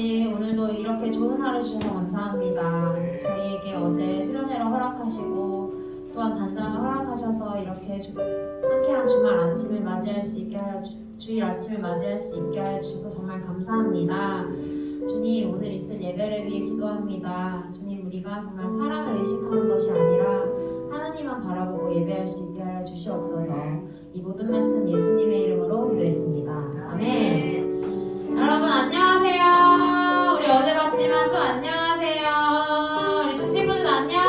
아버지, 오늘도 이렇게 좋은 하루 주셔서 감사합니다. 저희에게 어제 수련회를 허락하시고 또한 단장을 허락하셔서 이렇게 상쾌한 주말 아침을 맞이할 수 있게 하여 주일 아침을 맞이할 수 있게 하여 주셔서 정말 감사합니다. 주님, 오늘 있을 예배를 위해 기도합니다. 주님, 우리가 정말 사람을 의식하는 것이 아니라 하나님만 바라보고 예배할 수 있게 하여 주시옵소서. 이 모든 말씀 예수님의 이름으로 기도했습니다. 아멘. 여러분 안녕하세요. 우리 어제 봤지만 또 안녕하세요. 우리 좀 친구들 안녕.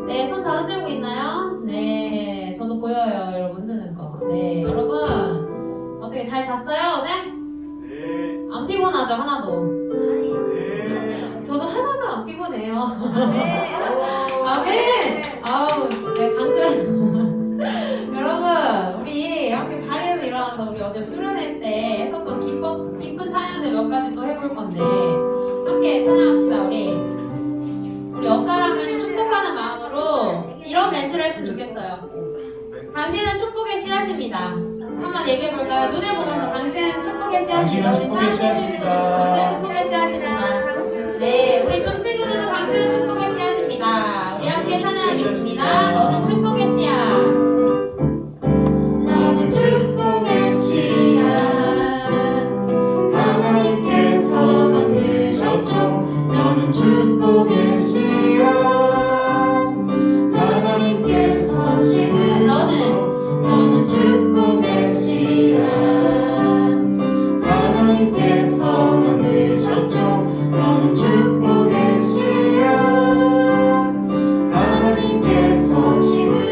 네, 손 다 흔들고 있나요? 네, 저도 보여요. 여러분 흔드는 거. 네, 여러분 어떻게 잘 잤어요 어제? 네. 안 피곤하죠 하나도? 네. 저도 하나도 안 피곤해요. 네. 아멘. 아우, 네, 강조해. 여러분, 우리 이렇게 자리에서 일어나서 우리 어제 수련회 때 했었던 기쁜 찬양들 몇 가지 또 해볼 건데 함께 찬양합시다. 우리 옆 사람을 축복하는 마음으로 이런 멘트를 했으면 좋겠어요. 당신은 축복의 씨앗입니다. 한번 얘기해 볼까요? 눈을 보면서 당신은 축복의 씨앗입니다. 우리 찬양해 주시는 분들 당신은 축복의 씨앗입니다. 네, 우리 좀 친구들도 당신은 축복의 씨앗입니다. 우리 함께 찬양하겠습니다. 너는 축복의 씨앗. 너는 축복의 씨앗. 하나님께서 만드셨죠. 너는 축복의 씨앗. 하나님께서 심으셨죠. 너는 축복의 씨앗. 하나님께서 만드셨죠. 너는 축복의 씨앗. 하나님께서 심으셨죠.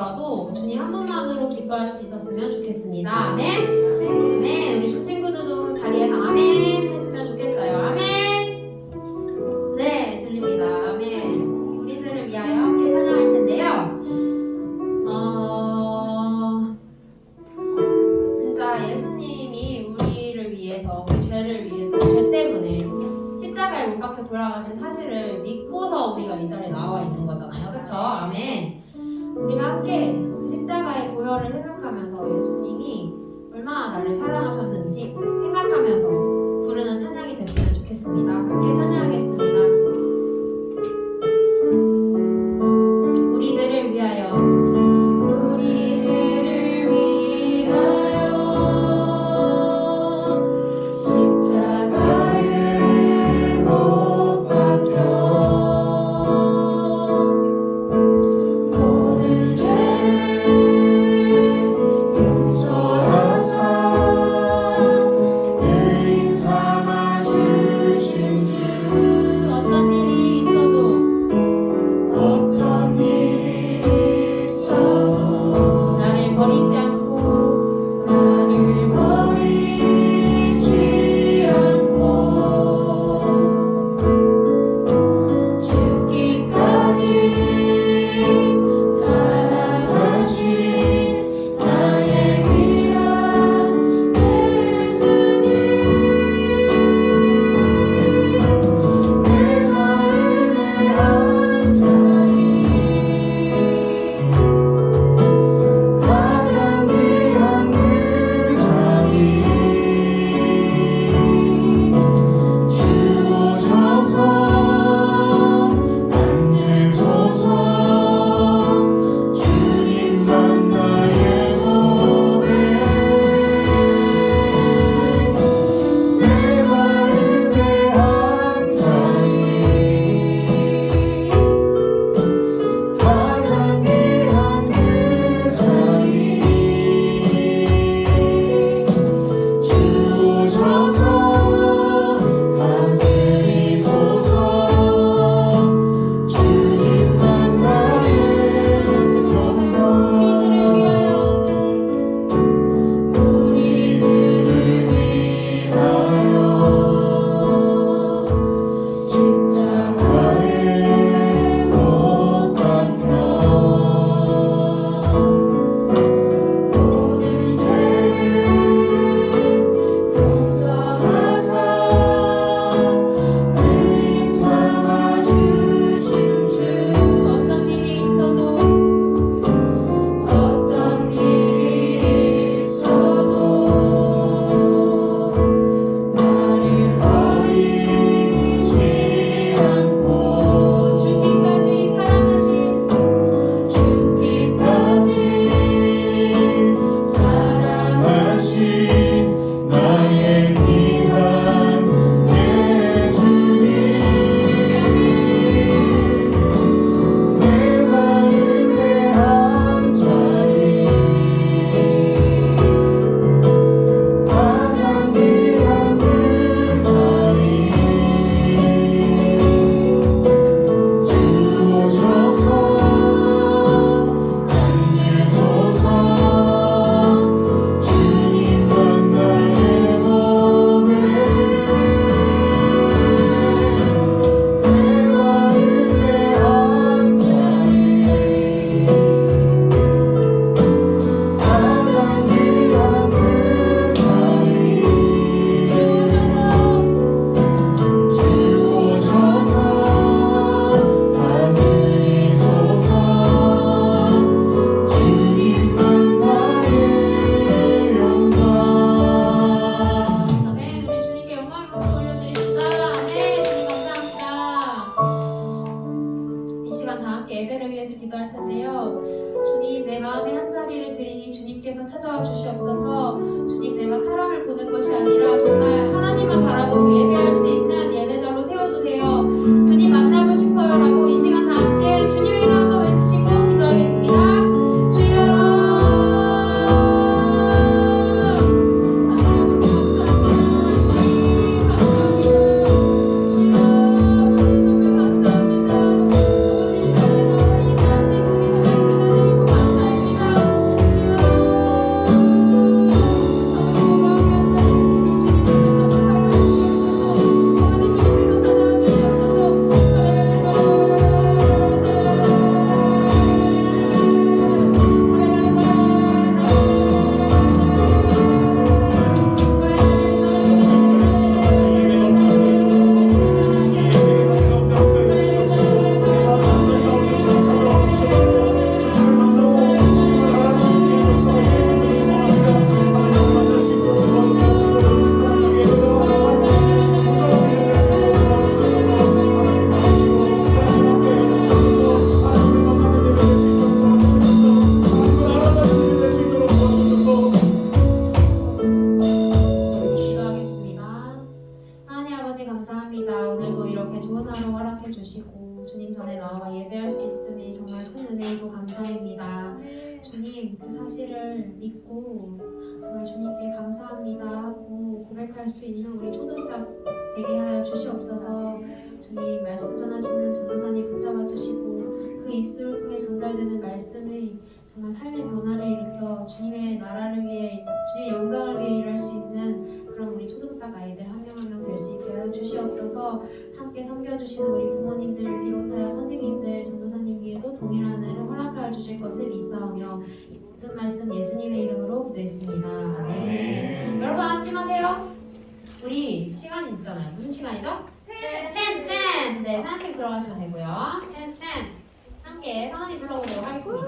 하더라도 주님 한 분만으로 기뻐할 수 있었으면 좋겠습니다. 아멘. 아멘. 우리 친구들도 자리에서 아멘 했으면 좋겠어요. 아멘. 네, 들립니다. 아멘. 우리들을 위하여 함께 찬양할 텐데요. 진짜 예수님이 우리를 위해서, 우리 죄를 위해서, 죄 때문에 십자가에 못 박혀 돌아가신 사실을 믿고서 우리가 이 자리에 나와 있는 거잖아요. 그쵸? 아멘. 우리가 함께 그 십자가의 고열을 생각하면서 예수님이 얼마나 나를 사랑하셨는지 생각하면서 부르는 찬양이 됐으면 좋겠습니다. 함께 찬양하겠습니다. 우리들을 위하여, 우리들을 위하여 십자가에 못 박혀 모든 죄를 용서하사 의인 삼아 주신 주 어떤 일이 있어도 나를 버리지 않고 죽기까지 사랑하신 나의 귀한 예수님 내 마음의 한 자리 가장 귀한 그 자리 주오셔서 앉으소서 주님만 나의 몸에 내 마음의 한 자리 가장 귀한 그 자리 주오셔서 다스리소서 주님만 나의 우리들을 위하여 십자가에 못 박혀 모든 죄를 용서하사 의인 삼아 주신 주 어떤 일이 있어도 나를 버리지 않고 죽기까지 사랑하신 나의 귀한 예수님 내 마음의 한 자리 가장 귀한 그 자리 주오셔서 앉으소서 주님만 나의 몸에 내 마음의 한 자리 가장 귀한 그 자리 주오셔서 다스리소서 주님만 나의 영광 아멘. 우리 주님께 영광의 박수 올려드립니다. 아멘. 주님 감사합니다. 이 시간 다 함께 예배를 위해서 기도할 텐데요. 주님 내 마음의 한 자리를 드리니 주님께서 찾아와 주시옵소서. 주님 내가 사람을 보는 것이 아니라 정말 하나님만 바라보고 예배할 수 있는 예배자로 세워주세요. 주님 만나고 싶어요라고 이 시간 다 함께 주님의 이름 한번 외치시고 기도하겠습니다. 주여 하나님 감사합니다. 주님 감사합니다. 주여 정말 감사합니다. 아버지 정말 이 날씨 있으니 정말 기도드리고 감사합니다. 주님 그 사실을 믿고 정말 주님께 감사합니다 하고 고백할 수 있는 우리 초등사 되게 하여 주시옵소서. 주님 말씀 전하시는 전도사님 붙잡아 주시고 그 입술을 통해 전달되는 말씀이 정말 삶의 변화를 일으켜 주님의 나라를 위해 주님의 영광을 위해 일할 수 있는 그런 우리 초등사 아이들 한 명 한 명 될 수 있게 하여 주시옵소서. 함께 섬겨주시는 우리 부모님들 비롯하여 선생님들 전도사님께도 동일한 은혜를 허락하여 주실 것을 믿사오며 이 모든 말씀 예수님의 이름으로 기도했습니다. 아멘. 여러분 앉지 마세요. 우리 시간 있잖아요. 무슨 시간이죠? 챈트. 네, 사연팀 들어가시면 되고요. 챈트. 함께 상원이 불러보도록 하겠습니다.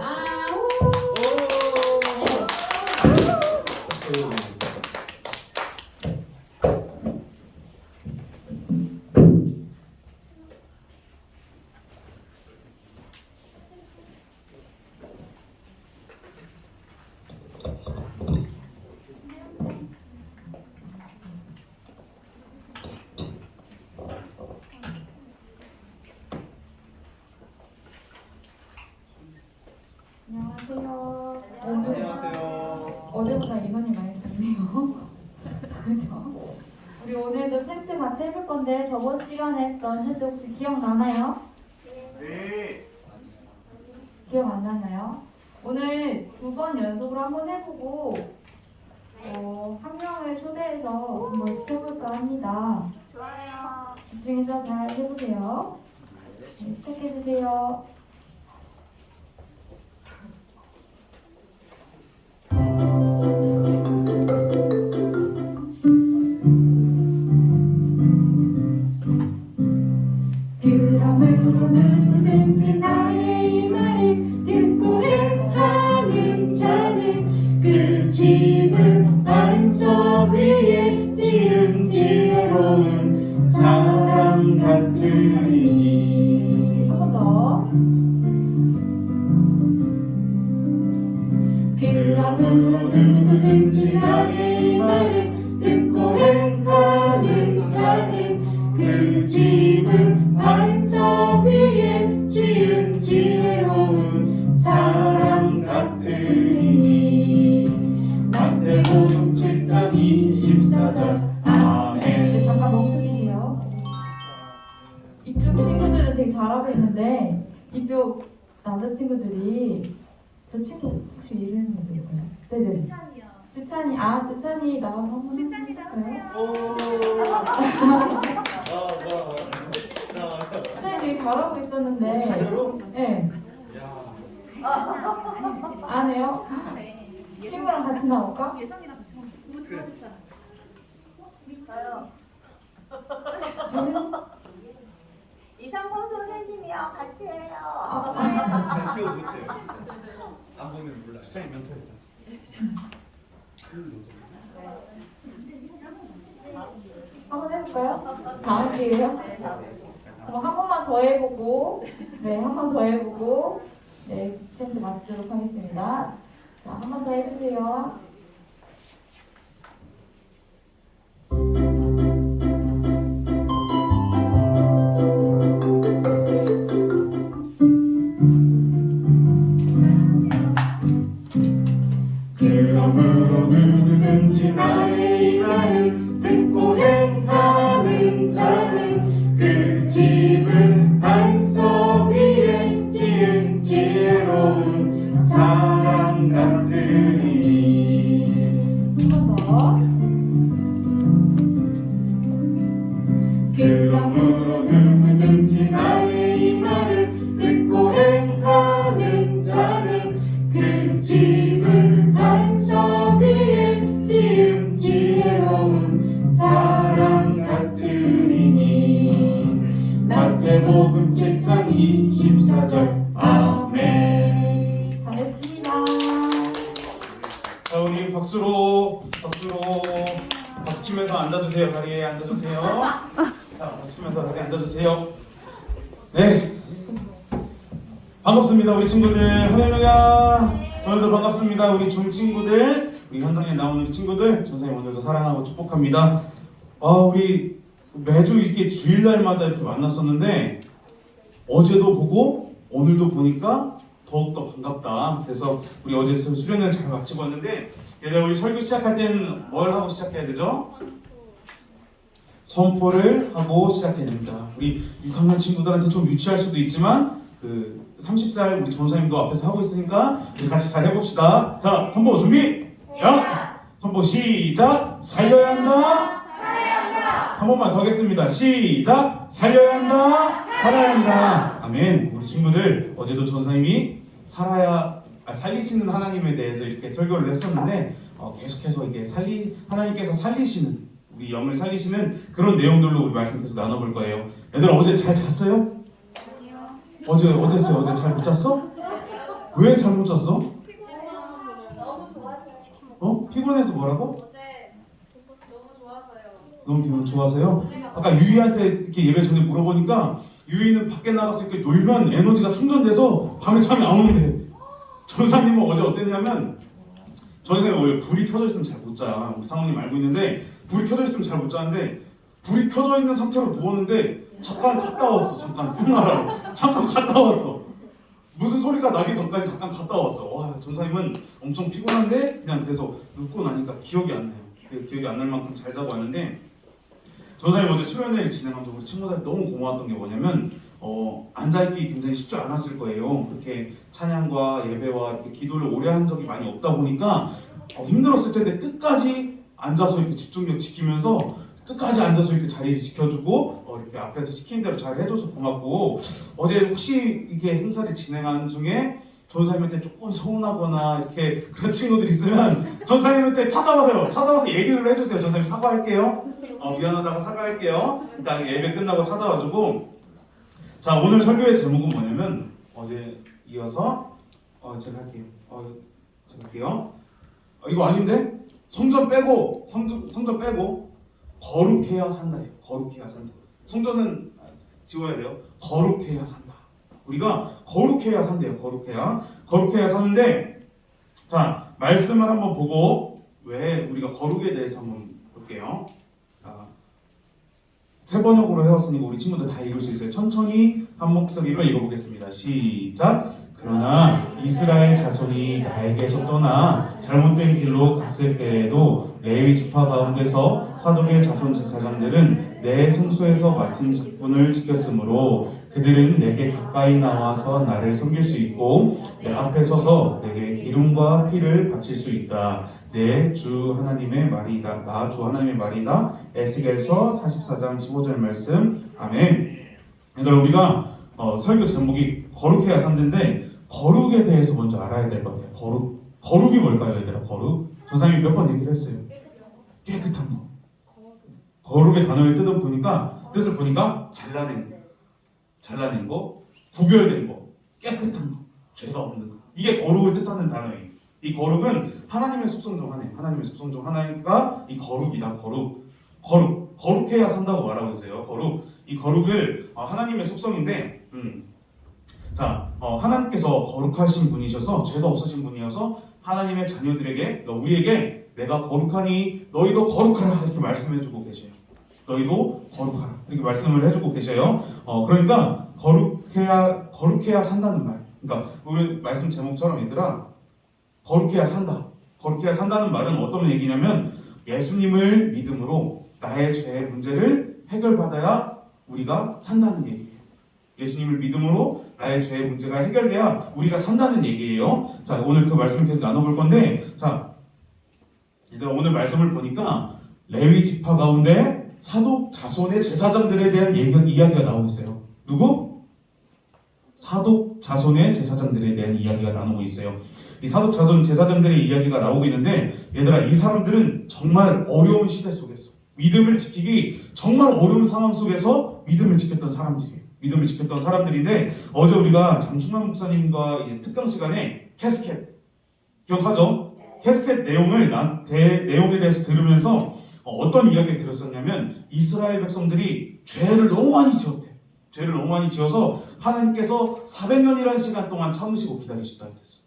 안녕하세요. 안녕하세요. 어제보다 인원이 많이 됐네요. 그죠? 우리 오늘도 챈트 같이 해볼 건데 저번 시간에 했던 챈트 혹시 기억나나요? 네. 기억 안 나나요? 오늘 2번 연속으로 한번 해보고 한 명을 초대해서 한번 시켜볼까 합니다. 좋아요. 집중해서 잘 해보세요. 네, 시작해주세요. 그러므로 누구든지 나의 이 말을 듣고 행하는 자는 그 집을 반석 위에 지은 지혜로운 사람 같으니. 한 번 더. 그러므로 누구든지 나의 이 말을 듣고 행하는 자는 그 집을 반석 위에 지은 지혜로운 사람 같으니. 마태복음 7장 24절. 네, 아멘. 잠깐 멈춰주세요. 이쪽 친구들은 되게 잘하고 있는데 이쪽 남자친구들이 저 친구 혹시 이름이 누굴까요? 네네. 추천이요. 주찬이. 주찬이 나와서 한번 해볼까요? 주찬이 되게 잘하고 있었는데. 진짜로? 네. 야. 안 해요? 네. 친구랑 같이 나올까? 예성이랑 같이 한번 누구 도와줄 사람? 저요. 저는? 이상범 선생님이요. 같이 해요. 잘 키워 못해요. 안 보면 몰라. 추천이 명찰이다. 한번 해볼까요? 다음 기회요? 그럼 한 번만 더 해보고, 네, 한 번 더 해보고, 네, 챈트 마치도록 하겠습니다. 자, 한 번 더 해주세요. 그러므로 누구든지 나의 이 말을 듣고 행하는 자는 그 집을 반석 위에 지은 지혜로운 사람 같으니. 한 번 더. 그러므로 누구든지 나의 이 말을 듣고 행하는 자는 그 집을 반석 위에 지은 지혜로운 사람 같으리니. 마태복음 7장 24절. 아멘. 잘했습니다. 자, 우리 박수로 박수 치면서 앉아주세요. 자리에 앉아주세요. 자, 박수 치면서 자리에 앉아주세요. 네. 반갑습니다, 우리 친구들. 할렐루야. 오늘도 반갑습니다, 우리 중 친구들, 우리 현장에 나오는 친구들. 선생님 오늘도 사랑하고 축복합니다. 우리 매주 이렇게 주일날마다 이렇게 만났었는데 어제도 보고 오늘도 보니까 더욱더 반갑다. 그래서 우리 어제 수련회를 잘 마치고 왔는데 얘들아 우리 설교 시작할 때는 뭘 하고 시작해야 되죠? 선포를 하고 시작해야 됩니다. 우리 6학년 친구들한테 좀 유치할 수도 있지만 그 30살 우리 전사님도 앞에서 하고 있으니까 우리 같이 잘 해봅시다. 자, 선포 준비! 선포 시작! 살려야 한다! 한 번만 더 하겠습니다. 시작! 살려야 한다! 살아야 한다! 아멘. 우리 친구들 어제도 전사님이 살리시는 하나님에 대해서 이렇게 설교를 했었는데 계속해서 이게 하나님께서 살리시는 우리 영을 살리시는 그런 내용들로 우리 말씀 계속 나눠볼 거예요. 얘들아 어제 잘 잤어요? 어제 어땠어요? 어제 잘 못 잤어? 왜 잘 못 잤어? 너무 좋아서요. 피곤해서 뭐라고? 어제 너무 좋아서요. 너무 기분 좋아서요? 아까 유이한테 이렇게 예배 전에 물어보니까 유이는 밖에 나가서 이렇게 놀면 에너지가 충전돼서 밤에 잠이 안 오는데 전사님은 어제 어땠냐면 전사님은 원래 불이 켜져 있으면 잘 못 자. 우리 상원님 알고 있는데 불이 켜져 있으면 잘 못 자는데 불이 켜져 있는 상태로 누웠는데 잠깐 갔다 왔어. 잠깐 뿅나라로 잠깐 갔다 왔어. 무슨 소리가 나기 전까지 잠깐 갔다 왔어. 와, 전사님은 엄청 피곤한데 그냥 그래서 눕고 나니까 기억이 안 나요. 기억이 안 날 만큼 잘 자고 왔는데 전사님 어제 수련회를 진행하면서 우리 친구들 너무 고마웠던 게 뭐냐면 앉아있기 굉장히 쉽지 않았을 거예요. 그렇게 찬양과 예배와 이렇게 기도를 오래 한 적이 많이 없다 보니까 힘들었을 텐데 끝까지 앉아서 이렇게 집중력 지키면서 끝까지 앉아서 이렇게 자리 지켜주고 이렇게 앞에서 시킨 대로 잘 해줘서 고맙고 어제 혹시 이게 행사를 진행하는 중에 전사님한테 조금 서운하거나 이렇게 그런 친구들 있으면 전사님한테 찾아와서 얘기를 해주세요. 전사님 사과할게요. 미안하다고 사과할게요. 일단 예배 끝나고 찾아와주고 자 오늘 설교의 제목은 뭐냐면 어제 이어서 제가 할게요. 이거 아닌데? 성전 빼고 거룩해야 산다예요. 거룩해야 산다. 성전은 지워야 돼요. 거룩해야 산다. 우리가 거룩해야 산대요. 거룩해야 사는데 자 말씀을 한번 보고 왜 우리가 거룩에 대해서 한번 볼게요. 세 번역으로 해왔으니까 우리 친구들 다 읽을 수 있어요. 천천히 한 목소리로 읽어보겠습니다. 시작. 그러나 이스라엘 자손이 나에게서 떠나 잘못된 길로 갔을 때에도 레위 지파 가운데서 사독의 자손 제사장들은 내 성소에서 맡은 직분을 지켰으므로 그들은 내게 가까이 나와서 나를 섬길 수 있고 내 앞에 서서 내게 기름과 피를 바칠 수 있다. 내 주 하나님의 말이다. 나 주 하나님의 말이다. 에스겔서 44장 15절 말씀. 아멘. 그러니까 우리가 설교 제목이 거룩해야 산다인데 거룩에 대해서 먼저 알아야 될 것 같아요. 거룩이 뭘까요, 얘들아? 거룩. 전사님이 몇 번 얘기를 했어요. 깨끗한 거. 거룩의 단어를 뜻을 보니까 잘라낸 거, 구별된 거, 깨끗한 거, 죄가 없는 거. 이게 거룩을 뜻하는 단어예요. 이 거룩은 하나님의 속성 중 하나예요. 하나님의 속성 중 하나가 이 거룩이다. 거룩해야 산다고 말하고 있어요. 이 거룩을 하나님의 속성인데, 하나님께서 거룩하신 분이셔서 죄가 없으신 분이어서 하나님의 자녀들에게 우리에게 내가 거룩하니 너희도 거룩하라 이렇게 말씀해주고 계세요. 너희도 거룩하라 이렇게 말씀을 해주고 계셔요. 그러니까 거룩해야 산다는 말. 그러니까 우리 말씀 제목처럼 얘들아 거룩해야 산다. 거룩해야 산다는 말은 어떤 얘기냐면 예수님을 믿음으로 나의 죄의 문제를 해결받아야 우리가 산다는 얘기예요. 예수님을 믿음으로 나의 죄의 문제가 해결돼야 우리가 산다는 얘기예요. 자, 오늘 그 말씀을 계속 나눠볼 건데, 자, 얘들아 오늘 말씀을 보니까 레위 지파 가운데 사독 자손의 제사장들에 대한 이야기가 나오고 있어요. 누구? 사독 자손의 제사장들에 대한 이야기가 나오고 있어요. 이 사독 자손 제사장들의 이야기가 나오고 있는데 얘들아 이 사람들은 정말 어려운 시대 속에서 믿음을 지키기 정말 어려운 상황 속에서 믿음을 지켰던 사람들이에요. 믿음을 지켰던 사람들인데 어제 우리가 장충만 목사님과 특강 시간에 캐스켓 기억하죠? 캐스켓 내용에 대해서 들으면서 어떤 이야기를 들었었냐면 이스라엘 백성들이 죄를 너무 많이 지었대. 죄를 너무 많이 지어서 하나님께서 400년이라는 시간 동안 참으시고 기다리셨다고 했어요.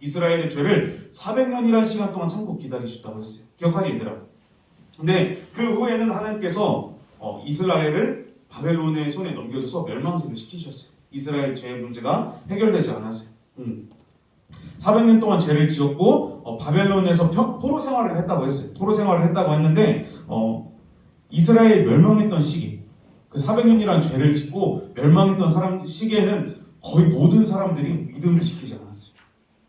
이스라엘의 죄를 400년이라는 시간 동안 참고 기다리셨다고 했어요. 기억하지 얘들아? 근데 그 후에는 하나님께서 이스라엘을 바벨론의 손에 넘겨줘서 멸망시를 시키셨어요. 이스라엘 죄의 문제가 해결되지 않았어요. 400년 동안 죄를 지었고 바벨론에서 포로 생활을 했다고 했어요. 포로 생활을 했다고 했는데 이스라엘 멸망했던 시기, 그 400년이라는 죄를 짓고 멸망했던 시기에는 거의 모든 사람들이 믿음을 지키지 않았어요.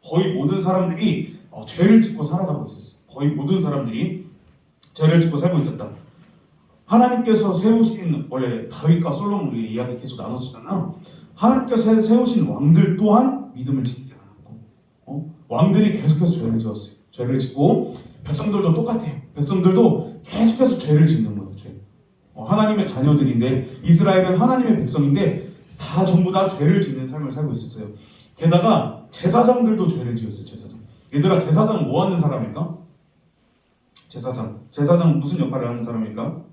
거의 모든 사람들이 죄를 짓고 살아가고 있었어요. 거의 모든 사람들이 죄를 짓고 살고 있었다. 하나님께서 세우신, 원래 다윗과 솔로몬 우리 이야기 계속 나눴잖아. 하나님께서 세우신 왕들 또한 믿음을 지키지 않았고, 왕들이 계속해서 죄를 지었어요. 죄를 짓고 백성들도 똑같아요. 백성들도 계속해서 죄를 짓는 거예요. 죄. 하나님의 자녀들인데, 이스라엘은 하나님의 백성인데 다 전부 다 죄를 짓는 삶을 살고 있었어요. 게다가 제사장들도 죄를 지었어요. 제사장. 얘들아, 제사장 뭐 하는 사람일까? 제사장 무슨 역할을 하는 사람일까?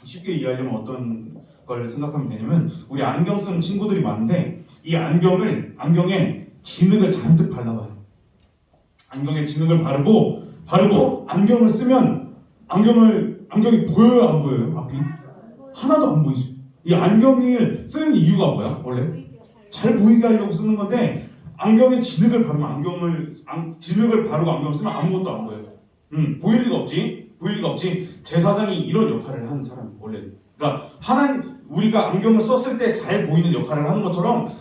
쉽게 이해하려면 어떤 걸 생각하면 되냐면, 우리 안경 쓰는 친구들이 많은데 이 안경에 진흙을 잔뜩 발라봐요. 안경에 진흙을 바르고 안경을 쓰면 안경이 보여요, 안 보여요? 앞이 하나도 안 보이죠. 이 안경을 쓰는 이유가 뭐야? 원래 잘 보이게 하려고 쓰는 건데, 안경에 진흙을 바르면 진흙을 바르고 안경을 쓰면 아무것도 안 보여요. 보일 리가 없지. 제사장이 이런 역할을 하는 사람 원래. 그러니까 우리가 안경을 썼을 때 잘 보이는 역할을 하는 것처럼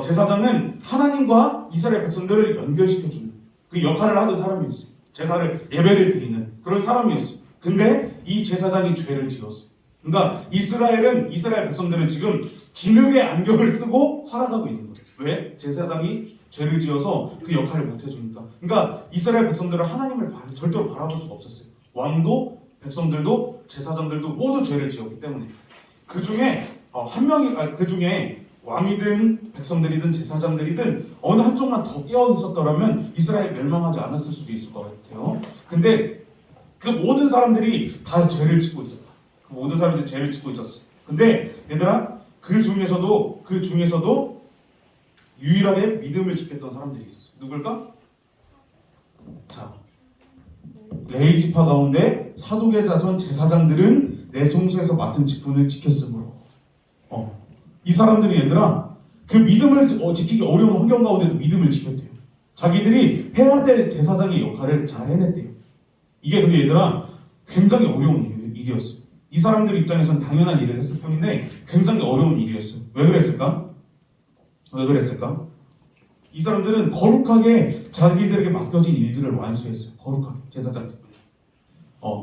제사장은 하나님과 이스라엘 백성들을 연결시켜주는 그 역할을 하던 사람이었어요. 제사를 예배를 드리는 그런 사람이었어요. 근데 이 제사장이 죄를 지었어요. 그러니까 이스라엘 백성들은 지금 진흙의 안경을 쓰고 살아가고 있는 거예요. 왜? 제사장이 죄를 지어서 그 역할을 못 해주니까. 그러니까 이스라엘 백성들은 하나님을 절대로 바라볼 수가 없었어요. 왕도, 백성들도, 제사장들도 모두 죄를 지었기 때문에. 그 중에 그 중에 왕이든 백성들이든 제사장들이든 어느 한쪽만 더 깨어 있었더라면 이스라엘 멸망하지 않았을 수도 있을 것 같아요. 근데 그 모든 사람들이 다 죄를 짓고 있었다. 그 모든 사람들이 죄를 짓고 있었어. 근데 얘들아, 그 중에서도 유일하게 믿음을 지켰던 사람들이 있었어. 누굴까? 자, 레위 지파 가운데 사독의 자손 제사장들은 내 성소에서 맡은 직분을 지켰으므로. 이 사람들이 얘들아, 그 믿음을 지키기 어려운 환경 가운데도 믿음을 지켰대요. 자기들이 해야 될 제사장의 역할을 잘 해냈대요. 이게 근데 얘들아, 굉장히 어려운 일이었어요. 이 사람들 입장에서는 당연한 일을 했을 뿐인데 굉장히 어려운 일이었어요. 왜 그랬을까? 이 사람들은 거룩하게 자기들에게 맡겨진 일들을 완수했어요. 거룩하게, 제사장.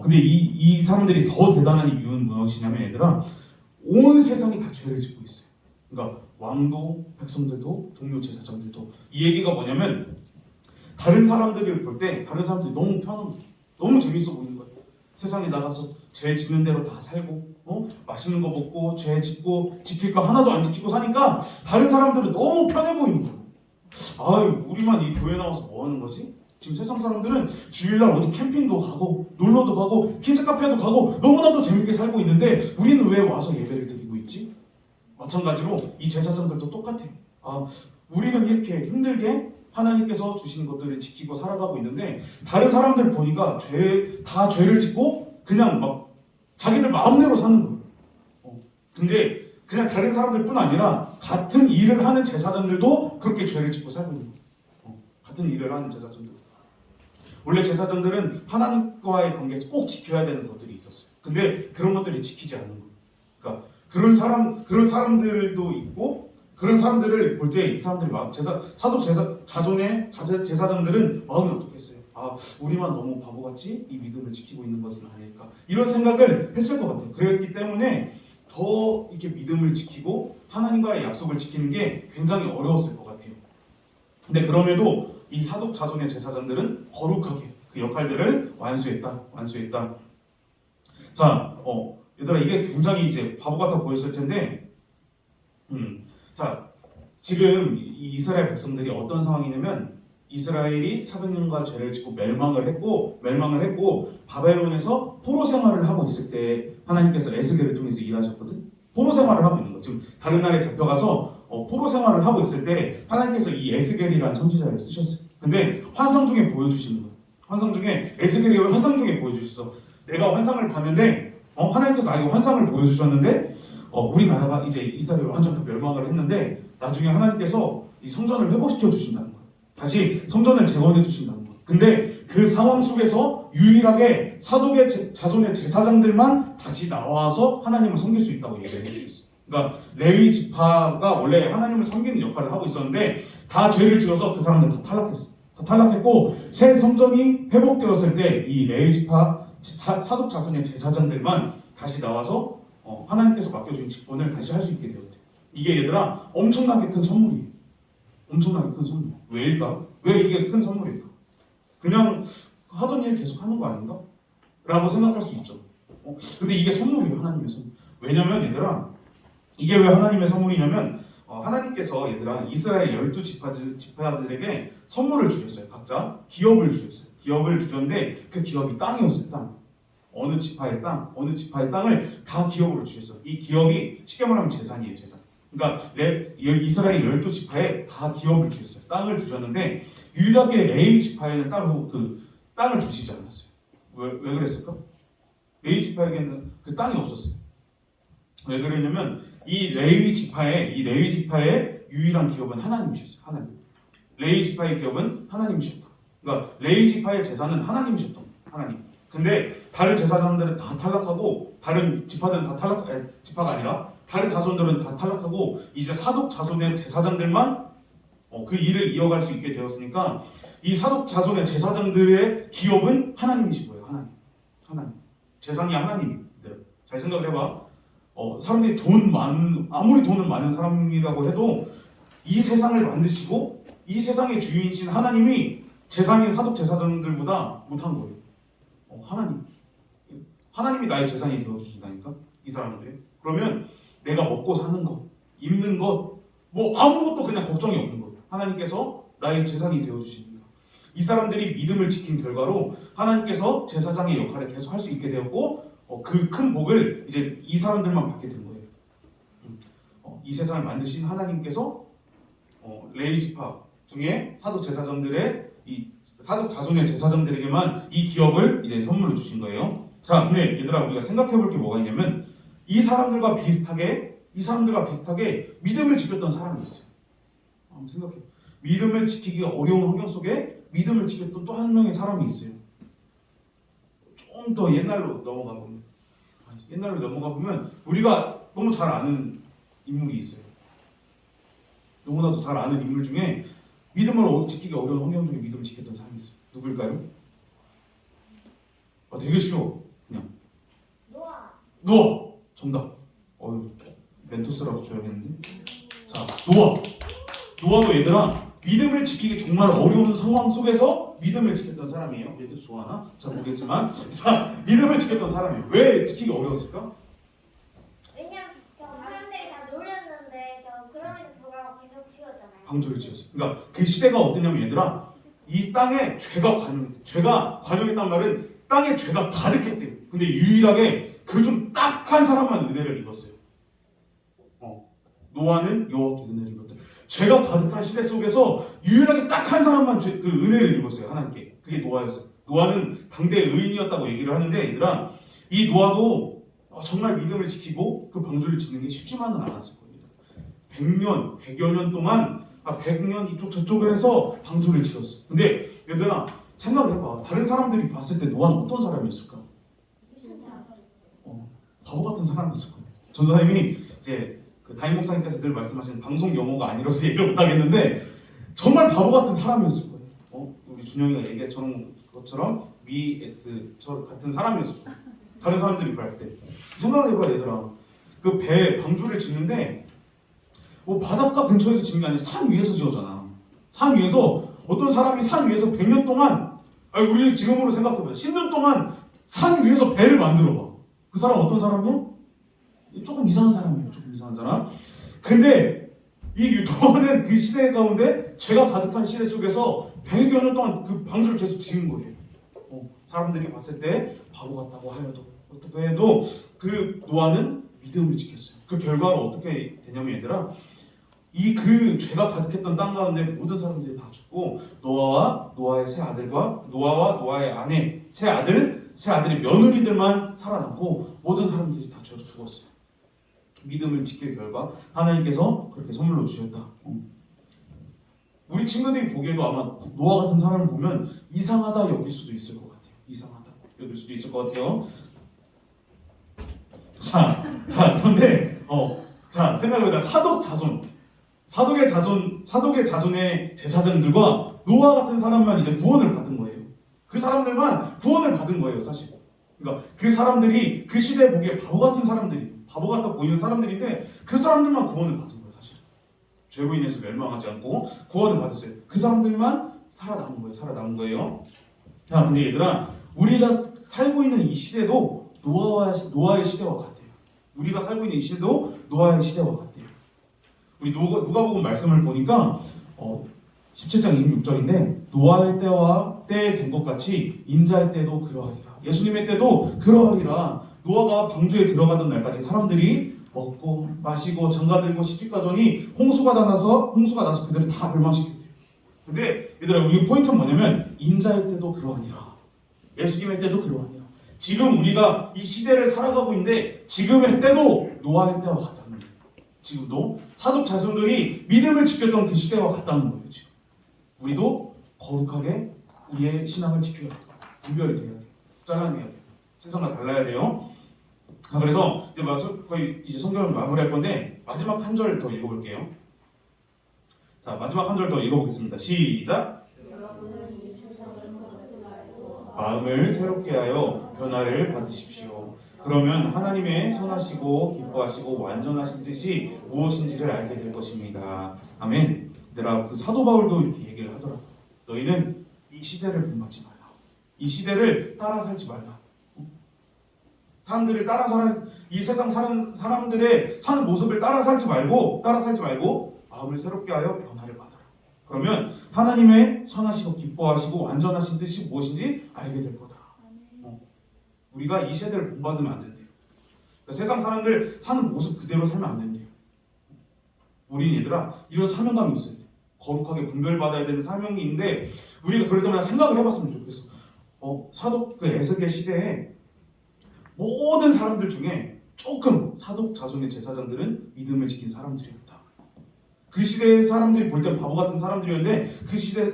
근데 이 사람들이 더 대단한 이유는 무엇이냐면 얘들아, 온 세상이 다 죄를 짓고 있어요. 그러니까 왕도, 백성들도, 동료 제사장들도. 이 얘기가 뭐냐면, 다른 사람들을 볼 때 다른 사람들이 너무 편하고 너무 재밌어 보이는 거예요. 세상에 나가서 죄 짓는 대로 다 살고, 맛있는 거 먹고, 죄 짓고, 지킬 거 하나도 안 지키고 사니까 다른 사람들은 너무 편해 보이는 거예요. 아유, 우리만 이 교회 나와서 뭐 하는 거지? 지금 세상 사람들은 주일날 어디 캠핑도 가고, 놀러도 가고, 키즈 카페도 가고, 너무나도 재밌게 살고 있는데 우리는 왜 와서 예배를 드리고 있지? 마찬가지로 이 제사장들도 똑같아요. 우리는 이렇게 힘들게 하나님께서 주신 것들을 지키고 살아가고 있는데 다른 사람들 보니까 다 죄를 짓고 그냥 막 자기들 마음대로 사는 거예요. 근데 그냥 다른 사람들뿐 아니라 같은 일을 하는 제사장들도 그렇게 죄를 짓고 살고 있는 거예요. 같은 일을 하는 제사장들. 원래 제사장들은 하나님과의 관계에서 꼭 지켜야 되는 것들이 있었어요. 근데 그런 것들이 지키지 않는 거예요. 그러니까 그런 사람들도 있고, 그런 사람들을 볼 때 이 사람들이 자손의 제사장들은 마음이 어떻겠어요? 우리만 너무 바보같이 이 믿음을 지키고 있는 것은 아닐까, 이런 생각을 했을 것 같아요. 그랬기 때문에 더 이렇게 믿음을 지키고 하나님과의 약속을 지키는 게 굉장히 어려웠을 것 같아요. 근데 그럼에도 이 사독 자손의 제사장들은 거룩하게 그 역할들을 완수했다. 자, 얘들아, 이게 굉장히 이제 바보 같아 보였을 텐데, 자, 지금 이 이스라엘 백성들이 어떤 상황이냐면, 이스라엘이 400년간 죄를 짓고 멸망을 했고 바벨론에서 포로 생활을 하고 있을 때 하나님께서 에스겔을 통해서 일하셨거든. 포로 생활을 하고 있는 거. 지금 다른 나라에 잡혀가서 포로 생활을 하고 있을 때 하나님께서 이 에스겔이라는 선지자를 쓰셨어요. 근데 환상 중에 보여주시는 거예요. 환상 중에 에스겔이 환상 중에 보여주셨어. 내가 환상을 봤는데 하나님께서 이거 환상을 보여주셨는데 우리나라가 이제 이스라엘 완전 다 멸망을 했는데 나중에 하나님께서 이 성전을 회복시켜 주신다는 거예요. 다시 성전을 재건해 주신다는 거예요. 근데 그 상황 속에서 유일하게 사독의 자손의 제사장들만 다시 나와서 하나님을 섬길 수 있다고 얘기를 해주셨어요. 그러니까 레위 지파가 원래 하나님을 섬기는 역할을 하고 있었는데 다 죄를 지어서 그 사람들 다 탈락했어요. 다 탈락했고 새 성전이 회복되었을 때 이 레위 지파 사독 자손의 제사장들만 다시 나와서 하나님께서 맡겨주신 직분을 다시 할 수 있게 되었대요. 이게 얘들아 엄청나게 큰 선물이에요. 엄청나게 큰 선물. 왜일까? 왜 이게 큰 선물일까? 그냥 하던 일 계속 하는 거 아닌가? 라고 생각할 수 있죠. 근데 이게 선물이에요. 하나님의 선물. 왜냐면 얘들아 이게 왜 하나님의 선물이냐면 하나님께서 얘들아 이스라엘 12지파들에게 선물을 주셨어요. 각자 기업을 주셨어요. 기업을 주셨는데 그 기업이 땅이었어요. 땅. 어느 지파의 땅을 다 기업으로 주셨어요. 이 기업이 쉽게 말하면 재산이에요. 재산. 그러니까 이스라엘 12지파에 다 기업을 주셨어요. 땅을 주셨는데 유일하게 레위 지파에는 따로 그 땅을 주시지 않았어요. 왜 그랬을까? 레위 지파에게는 그 땅이 없었어요. 왜 그러냐면 이 레위 지파의 유일한 기업은 하나님이셨어요. 하나님. 레위 지파의 기업은 하나님이셨다. 그러니까 레위 지파의 재산은 하나님이셨던 거예요. 하나님. 근데 다른 제사장들은 다 탈락하고 다른 지파들은 다 지파가 아니라 다른 자손들은 다 탈락하고 이제 사독 자손의 제사장들만 그 일을 이어갈 수 있게 되었으니까 이 사독 자손의 제사장들의 기업은 하나님이신 거예요. 하나님. 재산이 하나님들. 잘 생각을 해봐. 사람들이 아무리 돈은 많은 사람이라고 해도 이 세상을 만드시고 이 세상의 주인이신 하나님이 재산인 사독 제사장들보다 못한 거예요. 하나님이 나의 재산이 되어주신다니까 이 사람들이. 그러면 내가 먹고 사는 것, 입는 것, 뭐 아무것도 그냥 걱정이 없는 거예요. 하나님께서 나의 재산이 되어주십니다. 이 사람들이 믿음을 지킨 결과로 하나님께서 제사장의 역할을 계속 할 수 있게 되었고 그 큰 복을 이제 이 사람들만 받게 된 거예요. 이 세상을 만드신 하나님께서 레위 지파 중에 사독 제사장들의 이 사독 자손의 제사장들에게만 이 기업을 이제 선물로 주신 거예요. 자, 근데 얘들아 우리가 생각해 볼 게 뭐가 있냐면 이 사람들과 비슷하게 믿음을 지켰던 사람이 있어요. 한번 생각해. 믿음을 지키기가 어려운 환경 속에 믿음을 지켰던 또 한 명의 사람이 있어요. 좀 더 옛날로 넘어가 보면 우리가 너무 잘 아는 인물이 있어요. 너무나도 잘 아는 인물 중에 믿음을 지키기 어려운 환경 중에 믿음을 지켰던 사람이 있어요. 누구일까요? 되게 쉬워. 그냥 노아. 정답. 멘토스라고 줘야겠는데. 자, 노아도 얘들아 믿음을 지키기 정말 어려운 상황 속에서 믿음을 지켰던 사람이에요. 얘들 좋아하나? 잘 모르겠지만 자, 믿음을 지켰던 사람이에요. 왜 지키기 어려웠을까? 왜냐면 사람들이 다 놀렸는데 그럼에도 불구하고 계속 지었잖아요. 방주를 지었어요. 그러니까 그 시대가 어땠냐면 얘들아 이 땅에 죄가 관영했단 말은 땅에 죄가 가득했대요. 근데 유일하게 그 중 딱 한 사람만 은혜를 입었어요. 노아는 여호와께 은혜를 입었다. 죄가 가득한 시대 속에서 유일하게 딱 한 사람만 그 은혜를 입었어요. 하나님께. 그게 노아였어요. 노아는 당대 의인이었다고 얘기를 하는데 얘들아 이 노아도 정말 믿음을 지키고 그 방주를 짓는 게 쉽지만은 않았을 겁니다. 100여 년 동안 100년 이쪽 저쪽을 해서 방주를 지었어. 근데 얘들아 생각해봐. 다른 사람들이 봤을 때 노아는 어떤 사람이었을까? 바보 같은 사람이었을 거예요. 전도사님이 이제 그 담임 목사님께서 늘 말씀하시는 방송 용어가 아니라서 얘기를 못 하겠는데 정말 바보 같은 사람이었을 거예요. 우리 준영이가 얘기한 것처럼 VX 같은 사람이었을 거예요. 다른 사람들이 볼 때 생각을 해봐 얘들아. 그 배 방주를 짓는데 바닷가 근처에서 짓는 게 아니라 산 위에서 지었잖아. 산 위에서 어떤 사람이 산 위에서 100년 동안 우리 지금으로 생각해보자. 10년 동안 산 위에서 배를 만들어봐. 그 사람 어떤 사람이야? 조금 이상한 사람이에요. 조금 이상한 사람. 근데 이 노아는 그 시대 가운데 죄가 가득한 시대 속에서 100여 년 동안 그 방주를 계속 지은 거예요. 사람들이 봤을 때 바보 같다고 하여도 어떻게 해도 그 노아는 믿음을 지켰어요. 그 결과로 어떻게 되냐면 얘들아 그 죄가 가득했던 땅 가운데 모든 사람들이 다 죽고 노아와 노아의 세 아들과 노아와 노아의 아내 세 아들의 며느리들만 살아남고 모든 사람들이 다 죽었어요. 믿음을 지킬 결과 하나님께서 그렇게 선물로 주셨다. 우리 친구들이 보기에도 아마 노아 같은 사람을 보면 이상하다 여길 수도 있을 것 같아요. 이상하다 여길 수도 있을 것 같아요. 자 그런데 자 생각해보자. 사독의 자손의 제사장들과 노아 같은 사람만 이제 구원을 받은 거예요. 그 사람들만 구원을 받은 거예요, 사실. 그러니까 그 사람들이 그 시대에 보기에 바보 같아 보이는 사람들인데 그 사람들만 구원을 받은 거예요, 사실. 죄로 인해서 멸망하지 않고 구원을 받았어요. 그 사람들만 살아남은 거예요. 자, 근데 얘들아, 우리가 살고 있는 이 시대도 노아의 시대와 같아요. 우리가 살고 있는 이 시대도 노아의 시대와 같아요. 우리 누가복음 말씀을 보니까 17장 26절인데 노아의 때에 된 것 같이 인자의 때도 그러하리라. 예수님의 때도 그러하리라. 노아가 방주에 들어가던 날까지 사람들이 먹고 마시고 장가들고 시집가더니 홍수가 나서 그들을 다 멸망시켰대요. 근데 얘들아, 우리 포인트는 뭐냐면 인자의 때도 그러하니라. 예수님의 때도 그러하니라. 지금 우리가 이 시대를 살아가고 있는데 지금의 때도 노아의 때와 같다는 거예요. 지금도 사독 자손들이 믿음을 지켰던 그 시대와 같다는 거예요. 지금. 우리도 거룩하게 우리의 신앙을 지켜야 돼요. 분별이 돼야 돼요. 잘라내야 돼요. 세상과 달라야 돼요. 그래서 이제 거의 이제 성경을 마무리할 건데 마지막 한 절 더 읽어볼게요. 자, 마지막 한 절 더 읽어보겠습니다. 시작. 마음을 새롭게 하여 변화를 받으십시오. 그러면 하나님의 선하시고 기뻐하시고 완전하신 뜻이 무엇인지를 알게 될 것입니다. 아멘. 얘들아, 그 사도 바울도 이렇게 얘기를 하더라고. 너희는 이 시대를 본받지 말라. 이 시대를 따라 살지 말라. 사람들을 이 세상 사는 사람들의 사는 모습을 따라 살지 말고 마음을 새롭게 하여 변화를 받아라. 그러면 하나님의 선하시고 기뻐하시고 완전하신 뜻이 무엇인지 알게 될 거다. 우리가 이 세대를 본받으면 안 된대요. 그러니까 세상 사람들 사는 모습 그대로 살면 안 된대요. 우린 얘들아 이런 사명감이 있어요. 거룩하게 분별받아야 되는 사명이 있는데 우리가 그럴 때마다 생각을 해봤으면 좋겠어. 사독 그 에스겔 시대에 모든 사람들 중에 조금 사독 자손의 제사장들은 믿음을 지킨 사람들이었다. 그 시대의 사람들이 볼 땐 바보 같은 사람들이었는데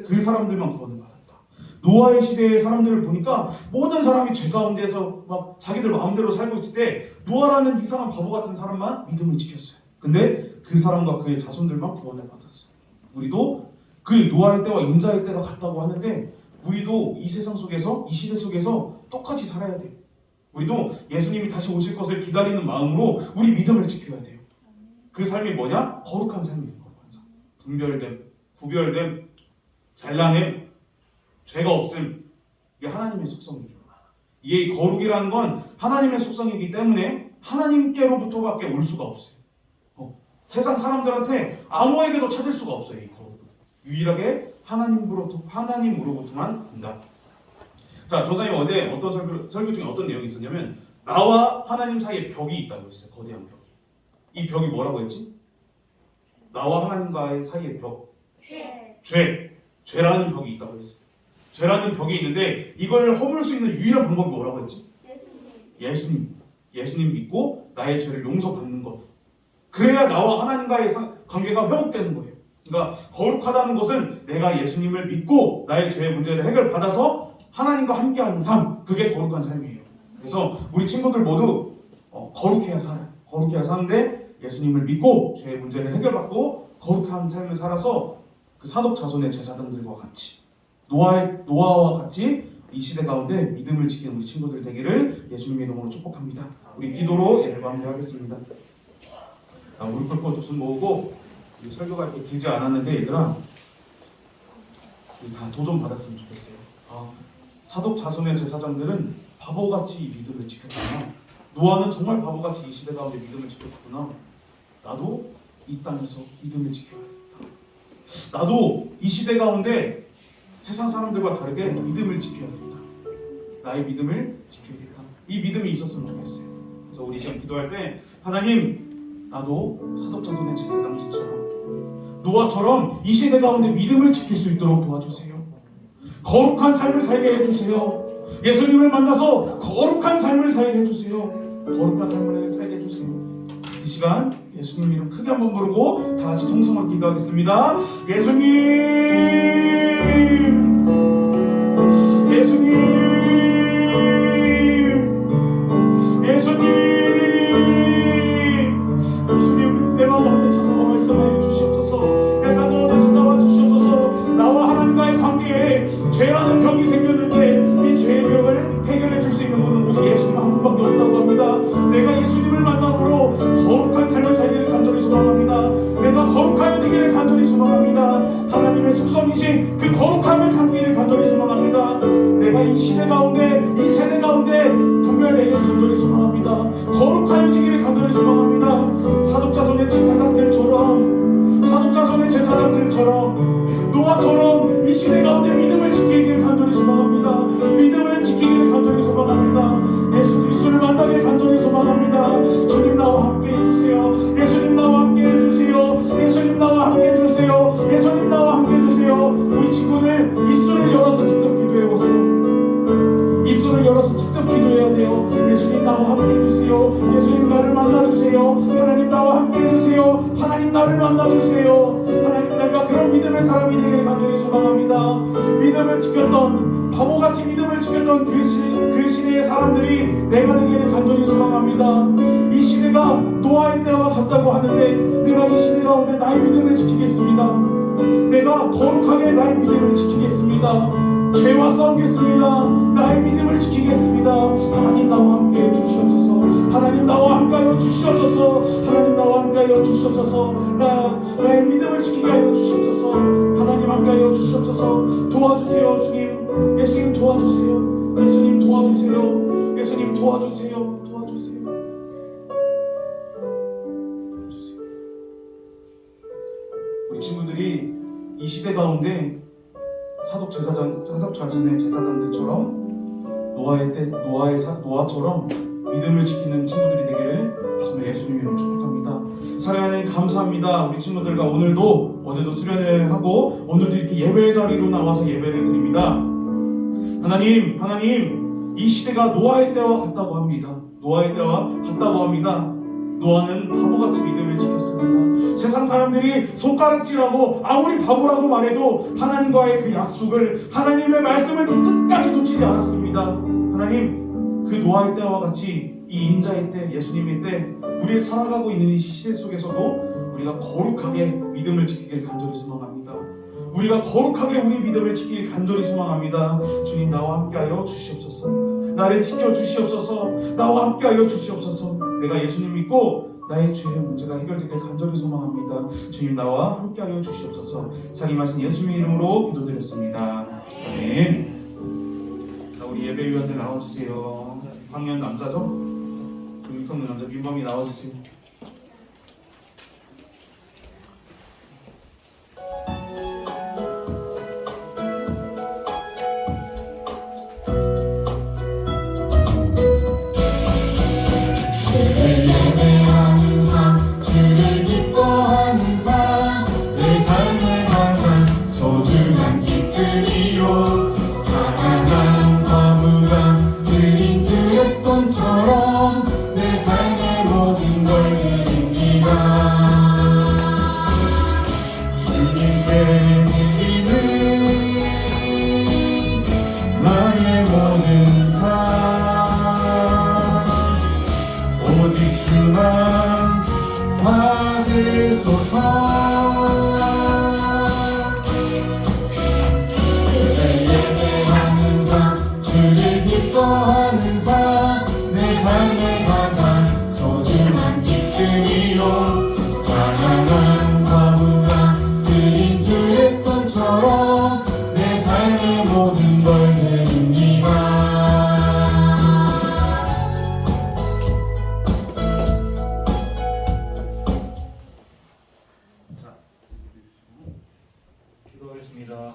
그 사람들만 구원을 받았다. 노아의 시대의 사람들을 보니까 모든 사람이 죄 가운데서 막 자기들 마음대로 살고 있을 때 노아라는 이상한 바보 같은 사람만 믿음을 지켰어요. 근데 그 사람과 그의 자손들만 구원을 받았어요. 우리도 그 노아의 때와 인자의 때가 같다고 하는데 우리도 이 세상 속에서 이 시대 속에서 똑같이 살아야 돼요. 우리도 예수님이 다시 오실 것을 기다리는 마음으로 우리 믿음을 지켜야 돼요. 그 삶이 뭐냐? 거룩한 삶이에요. 거룩한 삶. 분별됨, 구별됨, 잘라냄, 죄가 없음. 이게 하나님의 속성이에요. 이 거룩이라는 건 하나님의 속성이기 때문에 하나님께로부터밖에 올 수가 없어요. 세상 사람들한테 아무에게도 찾을 수가 없어요. 이 거룩은 유일하게 하나님으로부터만 온다. 자, 전사님 어제 어떤 설교 중에 어떤 내용이 있었냐면 나와 하나님 사이에 벽이 있다고 했어요. 거대한 벽이. 이 벽이 뭐라고 했지? 나와 하나님과의 사이에 벽. 죄라는 벽이 있다고 했어요. 죄라는 벽이 있는데 이걸 허물 수 있는 유일한 방법이 뭐라고 했지? 예수님 믿고 나의 죄를 용서받는 것. 그래야 나와 하나님과의 관계가 회복되는 거예요. 그러니까 거룩하다는 것은 내가 예수님을 믿고 나의 죄의 문제를 해결받아서 하나님과 함께하는 삶, 그게 거룩한 삶이에요. 그래서 우리 친구들 모두 거룩해야 살아요. 거룩해야 사는데 예수님을 믿고 죄의 문제를 해결받고 거룩한 삶을 살아서 그 사독 자손의 제사장들과 같이 노아와 같이 이 시대 가운데 믿음을 지키는 우리 친구들 되기를 예수님의 이름으로 축복합니다. 우리 기도로 예를 마무리하겠습니다. 무릎 꿇고 두 손 모으고 설교가 이렇게 길지 않았는데 얘들아 우리 다 도전 받았으면 좋겠어요. 사독 자손의 제사장들은 바보같이 이 믿음을 지켰구나. 노아는 정말 바보같이 이 시대 가운데 믿음을 지켰구나. 나도 이 땅에서 믿음을 지켜야겠다. 나도 이 시대 가운데 세상 사람들과 다르게 믿음을 지켜야겠다. 나의 믿음을 지켜야겠다. 이 믿음이 있었으면 좋겠어요. 그래서 우리 시간 기도할 때 하나님 나도 사독 자손의 제사장처럼 노아처럼 이 시대 가운데 믿음을 지킬 수 있도록 도와주세요. 거룩한 삶을 살게 해주세요. 예수님을 만나서 거룩한 삶을 살게 해주세요. 거룩한 삶을 살게 해주세요. 이 시간 예수님 이름 크게 한번 부르고 다 같이 통성으로 기도하겠습니다. 예수님, 예수님, 예수님, 예수님, 내 마음 가운데 찾아와 말씀하여 주시옵소서. 내 삶 가운데 찾아와 주시옵소서. 나와 하나님과의 관계에 죄라는 벽이 생겼는데 이 죄의 벽을 해결해 줄 수 있는 분은 오직 예수님 한 분밖에 없다고 합니다. 내가 예수님을 만남으로 거룩한 삶을 살기를 간절히 소망합니다. 내가 거룩하여지기를 간절히 소망합니다. 하나님의 속성이신 그 거룩함을 담기를 간절히 소망합니다. 내가 이 시대 가운데, 이 세대 가운데 분별되기를 간절히 소망합니다. 거룩하여지기를 간절히 소망합니다. 사독자손의 제사장들처럼 노아처럼 이 시대 가운데 믿음을 지키기를 간절히 소망합니다. 믿음을 지키기를 간절히 소망합니다. 예수 그리스도를 만나기를 간절히 소망합니다. 주님 나와 함께 해주세요. 예수님 나와 함께 해주세요. 예수님 나와 함께 해주세요. 예수님 나와 함께 해주세요. 우리 친구들 입술을 열어서 직접 기도해보세요. 입술을 열어서 직접 기도해야 돼요. 예수님 나와 함께 해주세요. 예수님 나를 만나주세요. 하나님 나와 함께 해주세요. 하나님 나를 만나주세요. 하나님 내가 그런 믿음의 사람이 되기를 간절히 소망합니다. 믿음을 지켰던, 바보같이 믿음을 지켰던 그 시대의 사람들이 내가 되기를 간절히 소망합니다. 이 시대가 노아의 때와 같다고 하는데 내가 이 시대 가운데 나의 믿음을 지키겠습니다. 내가 거룩하게 나의 믿음을 지키겠습니다. 죄와 싸우겠습니다. 나의 믿음을 지키겠습니다. 하나님 나와 함께 해주시옵소서. 하나님 나와 함께 하여 주시옵소서. 하나님 나와 함께 하여 주시옵소서. 나의 믿음을 지키게 하여 주시옵소서. 하나님 함께 하여 주시옵소서. 도와주세요 주님. 예수님 도와주세요. 예수님 도와주세요. 예수님 도와주세요. 도와주세요. 우리 친구들이 이 시대 가운데 사독 자손의 제사장들처럼 노아처럼 믿음을 지키는 친구들이 되기를 정말 예수님 이름으로 축복합니다. 사랑하는 하나님 감사합니다. 우리 친구들과 오늘도 어제도 수련회를 하고 오늘도 이렇게 예배 자리로 나와서 예배를 드립니다. 하나님 이 시대가 노아의 때와 같다고 합니다. 노아의 때와 같다고 합니다. 노아는 바보같이 믿음을 지켰습니다. 세상 사람들이 손가락질하고 아무리 바보라고 말해도 하나님과의 그 약속을, 하나님의 말씀을 끝까지 놓치지 않았습니다. 하나님, 그 노아의 때와 같이 이 인자의 때, 예수님의 때 우리 살아가고 있는 이 시대 속에서도 우리가 거룩하게 믿음을 지키길 간절히 소망합니다. 우리가 거룩하게 우리 믿음을 지키길 간절히 소망합니다. 주님 나와 함께하여 주시옵소서. 나를 지켜주시옵소서. 나와 함께하여 주시옵소서. 내가 예수님 믿고 나의 죄의 문제가 해결되길 간절히 소망합니다. 주님 나와 함께하여 주시옵소서. 살림하신 예수님의 이름으로 기도드렸습니다. 아멘. 자, 우리 예배위원들 나와주세요. 학년 남자죠? 그 6학년 남자 민범이 나와주세요.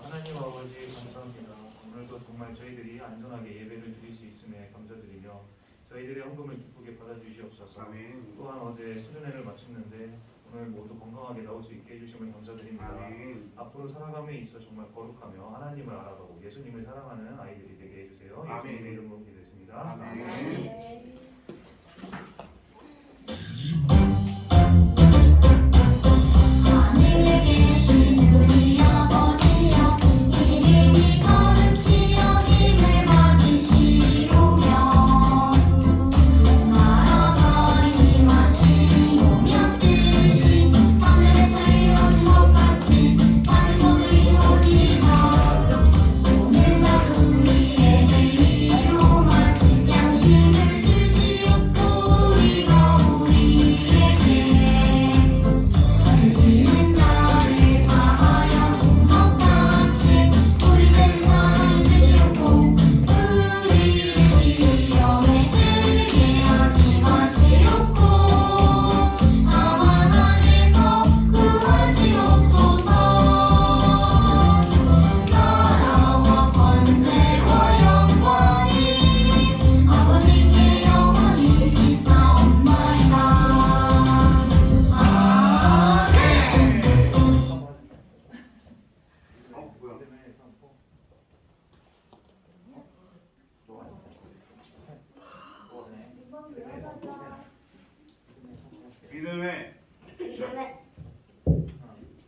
하나님 아버지 감사합니다. 오늘도 정말 저희들이 안전하게 예배를 드릴 수 있음에 감사드리며 저희들의 헌금을 기쁘게 받아주시옵소서. 아멘. 또한 어제 수련회를 마쳤는데 오늘 모두 건강하게 나올 수 있게 해주심을 감사드립니다. 아멘. 앞으로 살아감에 있어 정말 거룩하며 하나님을 알아가고 예수님을 사랑하는 아이들이 되게 해주세요. 아멘. 예수님의 이름으로 기도했습니다. 아멘. 네.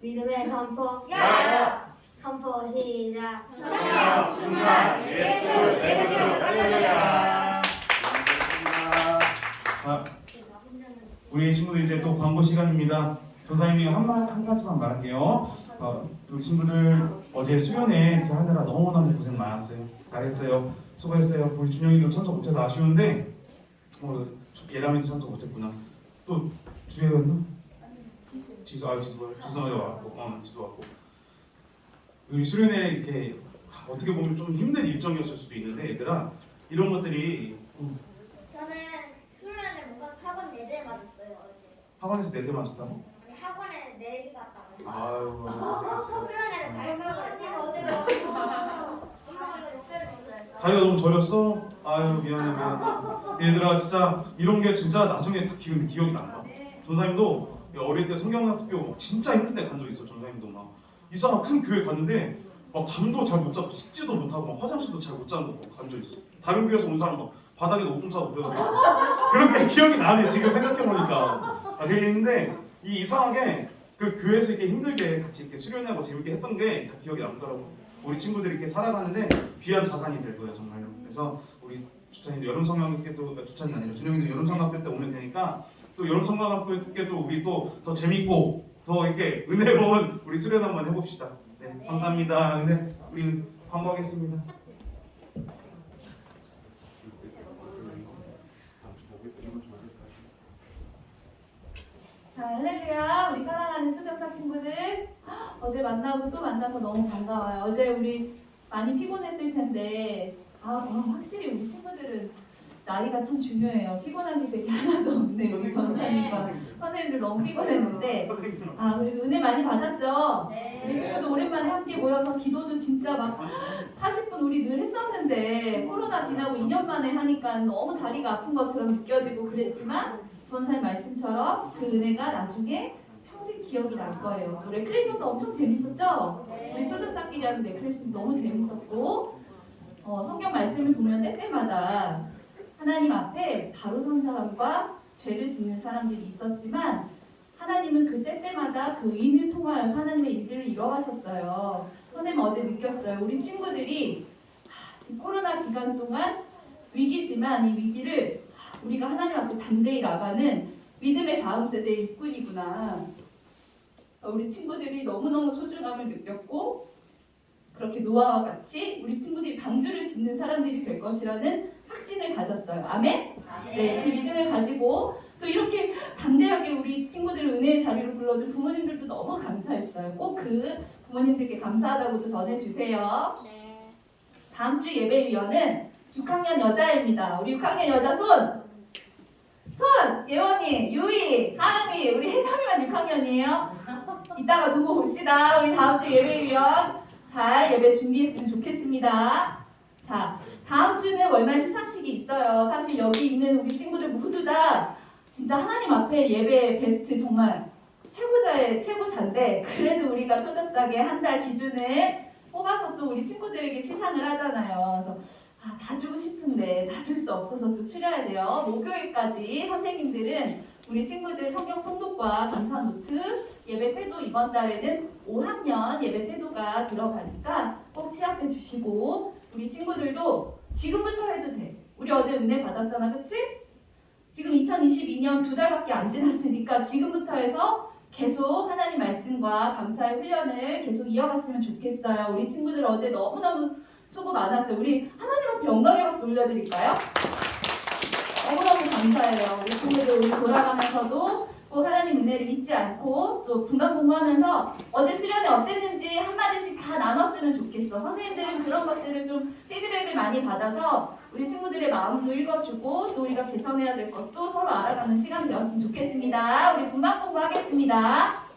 믿음의 선포. 야! 선포 시작. 성령 충만 예수 내 구주 할렐루야. 자, 우리 친구들 이제 또 광고 시간입니다. 전사님이 한 가지만 말할게요. 우리 친구들 어제 수련회 이렇게 하느라 너무너무 고생 많았어요. 잘했어요. 수고했어요. 우리 준영이도 참석 못해서 아쉬운데 예람이도 참석 못했구나. 또 주혜였나? 지수가 왔고, 지수 왔고. 우리 수련회 이렇게 어떻게 보면 좀 힘든 일정이었을 수도 있는데 얘들아 이런 것들이 저는 수련회 뭔가 학원 4대 맞았어요 어제. 학원에서 4대 맞았다고? 아니, 학원에 4개 갔다 왔어요. 아유, 잘했어요. 수련회를 발표를 어제 엄마가 욕을 줬어요. 다리가 너무 저렸어? 아유 미안해. 얘들아 진짜 이런 게 진짜 나중에 다 기억이 난다. 전사님도 어릴 때 성경학교 진짜 힘들 때 간 적 있어. 전사님도 막 이상한 큰 교회 갔는데 막 잠도 잘 못 자고 씻지도 못하고 막 화장실도 잘 못 자고 간 적 있어. 다른 교회에서 온 사람 막 바닥에도 오줌 싸고 그러더라고. 그런 게 기억이 나네 지금 생각해보니까. 그랬는데 이상하게 그 교회에서 이렇게 힘들게 같이 이렇게 수련하고 재밌게 했던 게 다 기억이 남더라고. 우리 친구들이 이렇게 살아가는데 귀한 자산이 될 거예요 정말로. 그래서 우리 주찬이도 여름 성경학교 때도 주찬이 아니라 준영이도 여름 성경학교 때 오면 되니까 또 여름 성경학교 때도 우리 또 더 재밌고 더 이렇게 은혜로운 우리 수련 한번 해봅시다. 네, 감사합니다. 네, 우리 광고하겠습니다. 자, 할렐루야. 우리 사랑하는 초정사 친구들. 어제 만나고 또 만나서 너무 반가워요. 어제 우리 많이 피곤했을 텐데 확실히 우리 친구들은 나이가 참 중요해요. 피곤한 기색이 하나도 없네. 우리 전사님과 선생님들 너무 피곤했는데 그래도 은혜 많이 받았죠? 우리 친구들 오랜만에 함께 모여서 기도도 진짜 막 40분 우리 늘 했었는데 코로나 지나고 2년 만에 하니까 너무 다리가 아픈 것처럼 느껴지고 그랬지만 전사님 말씀처럼 그 은혜가 나중에 평생 기억이 날 거예요. 우리 레크레이션도 엄청 재밌었죠? 우리 초등학끼리 하는 레크레이션 너무 재밌었고 성경 말씀을 보면 때때마다 하나님 앞에 바로 선 사람과 죄를 짓는 사람들이 있었지만 하나님은 그 때때마다 그 의인을 통하여서 하나님의 일들을 이뤄가셨어요. 선생님 어제 느꼈어요. 우리 친구들이 이 코로나 기간 동안 위기지만 이 위기를 우리가 하나님 앞에 담대히 나가는 믿음의 다음 세대의 일꾼이구나. 우리 친구들이 너무너무 소중함을 느꼈고 그렇게 노아와 같이 우리 친구들이 방주를 짓는 사람들이 될 것이라는 확신을 가졌어요. 아멘? 네, 그 믿음을 가지고 또 이렇게 담대하게 우리 친구들을 은혜의 자리로 불러준 부모님들도 너무 감사했어요. 꼭 그 부모님들께 감사하다고도 전해주세요. 다음 주 예배위원은 6학년 여자입니다. 우리 6학년 여자 손! 예원이, 유이, 하은이, 우리 혜정이만 6학년이에요. 이따가 두고 봅시다. 우리 다음 주 예배위원 잘 예배 준비했으면 좋겠습니다. 자, 다음 주는 월말 시상식이 있어요. 사실 여기 있는 우리 친구들 모두 다 진짜 하나님 앞에 예배 베스트 정말 최고자의 최고자인데 그래도 우리가 초등학생의 한 달 기준을 뽑아서 또 우리 친구들에게 시상을 하잖아요. 그래서 다 주고 싶은데 다 줄 수 없어서 또 추려야 돼요. 목요일까지 선생님들은 우리 친구들 성경 통독과 감사 노트, 예배 태도 이번 달에는 5학년 예배 태도가 들어가니까 꼭 취합해 주시고 우리 친구들도 지금부터 해도 돼. 우리 어제 은혜 받았잖아, 그치? 지금 2022년 2달밖에 안 지났으니까 지금부터 해서 계속 하나님 말씀과 감사의 훈련을 계속 이어갔으면 좋겠어요. 우리 친구들 어제 너무너무 수고 많았어요. 우리 하나님 앞에 영광의 박수 올려드릴까요? 너무너무 감사해요. 우리 친구들 우리 돌아가면서도 꼭 하나님 은혜를 잊지 않고 또 분간 공부하면서 어제 수련회 어땠는지 한마디씩 다 나눴으면 좋겠어. 선생님들은 그런 것들을 좀 피드백을 많이 받아서 우리 친구들의 마음도 읽어주고 또 우리가 개선해야 될 것도 서로 알아가는 시간 되었으면 좋겠습니다. 우리 분간 공부하겠습니다.